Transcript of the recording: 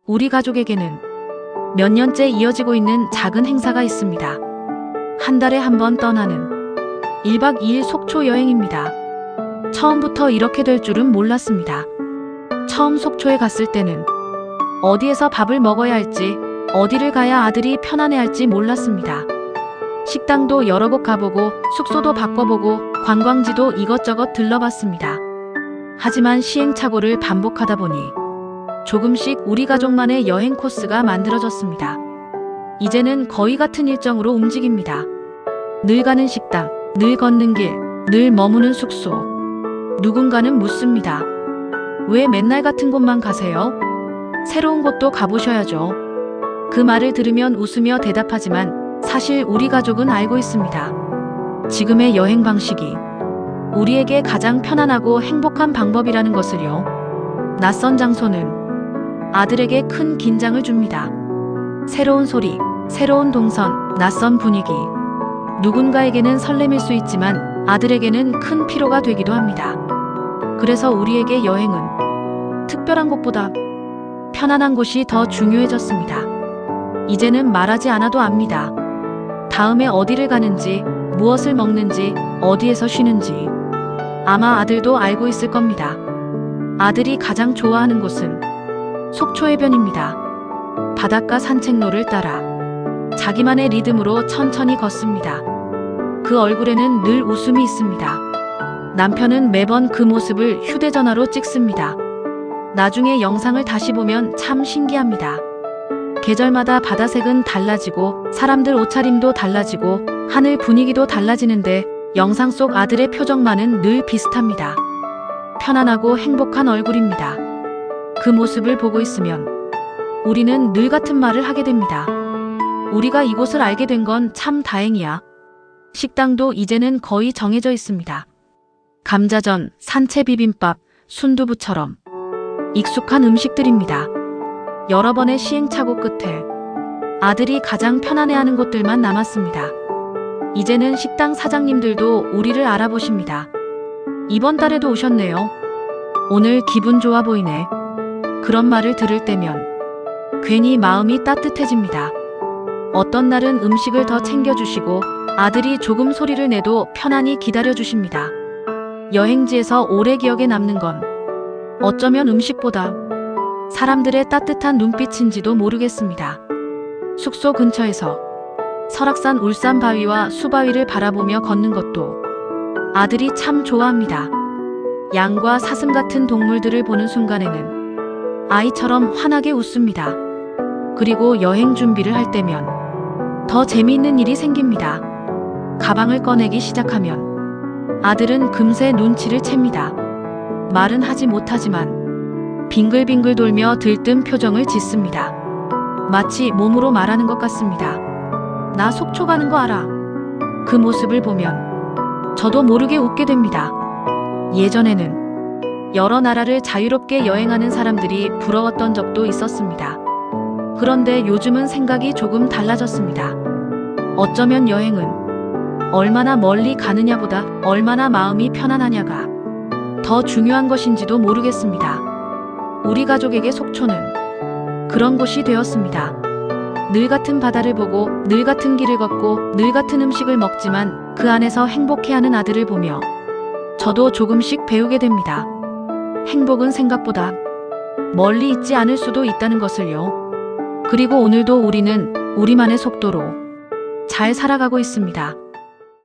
우리 가족에게는 몇 년째 이어지고 있는 작은 행사가 있습니다. 한 달에 한 번 떠나는 1박 2일 속초 여행입니다. 처음부터 이렇게 될 줄은 몰랐습니다. 처음 속초에 갔을 때는 어디에서 밥을 먹어야 할지, 어디를 가야 아들이 편안해할지 몰랐습니다. 식당도 여러 곳 가보고 숙소도 바꿔보고 관광지도 이것저것 들러봤습니다. 하지만 시행착오를 반복하다 보니 조금씩 우리 가족만의 여행 코스가 만들어졌습니다. 이제는 거의 같은 일정으로 움직입니다. 늘 가는 식당, 늘 걷는 길, 늘 머무는 숙소. 누군가는 묻습니다. 왜 맨날 같은 곳만 가세요? 새로운 곳도 가보셔야죠. 그 말을 들으면 웃으며 대답하지만 사실 우리 가족은 알고 있습니다. 지금의 여행 방식이 우리에게 가장 편안하고 행복한 방법이라는 것을요. 낯선 장소는 아들에게 큰 긴장을 줍니다. 새로운 소리, 새로운 동선, 낯선 분위기. 누군가에게는 설렘일 수 있지만 아들에게는 큰 피로가 되기도 합니다. 그래서 우리에게 여행은 특별한 곳보다 편안한 곳이 더 중요해졌습니다. 이제는 말하지 않아도 압니다. 다음에 어디를 가는지, 무엇을 먹는지, 어디에서 쉬는지. 아마 아들도 알고 있을 겁니다. 아들이 가장 좋아하는 곳은 속초 해변입니다. 바닷가 산책로를 따라 자기만의 리듬으로 천천히 걷습니다. 그 얼굴에는 늘 웃음이 있습니다. 남편은 매번 그 모습을 휴대전화로 찍습니다. 나중에 영상을 다시 보면 참 신기합니다. 계절마다 바다색은 달라지고 사람들 옷차림도 달라지고 하늘 분위기도 달라지는데 영상 속 아들의 표정만은 늘 비슷합니다. 편안하고 행복한 얼굴입니다. 그 모습을 보고 있으면 우리는 늘 같은 말을 하게 됩니다. 우리가 이곳을 알게 된 건 참 다행이야. 식당도 이제는 거의 정해져 있습니다. 감자전, 산채 비빔밥, 순두부처럼 익숙한 음식들입니다. 여러 번의 시행착오 끝에 아들이 가장 편안해하는 곳들만 남았습니다. 이제는 식당 사장님들도 우리를 알아보십니다. 이번 달에도 오셨네요. 오늘 기분 좋아 보이네. 그런 말을 들을 때면 괜히 마음이 따뜻해집니다. 어떤 날은 음식을 더 챙겨주시고 아들이 조금 소리를 내도 편안히 기다려주십니다. 여행지에서 오래 기억에 남는 건 어쩌면 음식보다 사람들의 따뜻한 눈빛인지도 모르겠습니다. 숙소 근처에서 설악산 울산 바위와 수바위를 바라보며 걷는 것도 아들이 참 좋아합니다. 양과 사슴 같은 동물들을 보는 순간에는 아이처럼 환하게 웃습니다. 그리고 여행 준비를 할 때면 더 재미있는 일이 생깁니다. 가방을 꺼내기 시작하면 아들은 금세 눈치를 챕니다. 말은 하지 못하지만 빙글빙글 돌며 들뜬 표정을 짓습니다. 마치 몸으로 말하는 것 같습니다. 나 속초 가는 거 알아. 그 모습을 보면 저도 모르게 웃게 됩니다. 예전에는 여러 나라를 자유롭게 여행하는 사람들이 부러웠던 적도 있었습니다. 그런데 요즘은 생각이 조금 달라졌습니다. 어쩌면 여행은 얼마나 멀리 가느냐보다 얼마나 마음이 편안하냐가 더 중요한 것인지도 모르겠습니다. 우리 가족에게 속초는 그런 곳이 되었습니다. 늘 같은 바다를 보고 늘 같은 길을 걷고 늘 같은 음식을 먹지만 그 안에서 행복해하는 아들을 보며 저도 조금씩 배우게 됩니다. 행복은 생각보다 멀리 있지 않을 수도 있다는 것을요. 그리고 오늘도 우리는 우리만의 속도로 잘 살아가고 있습니다.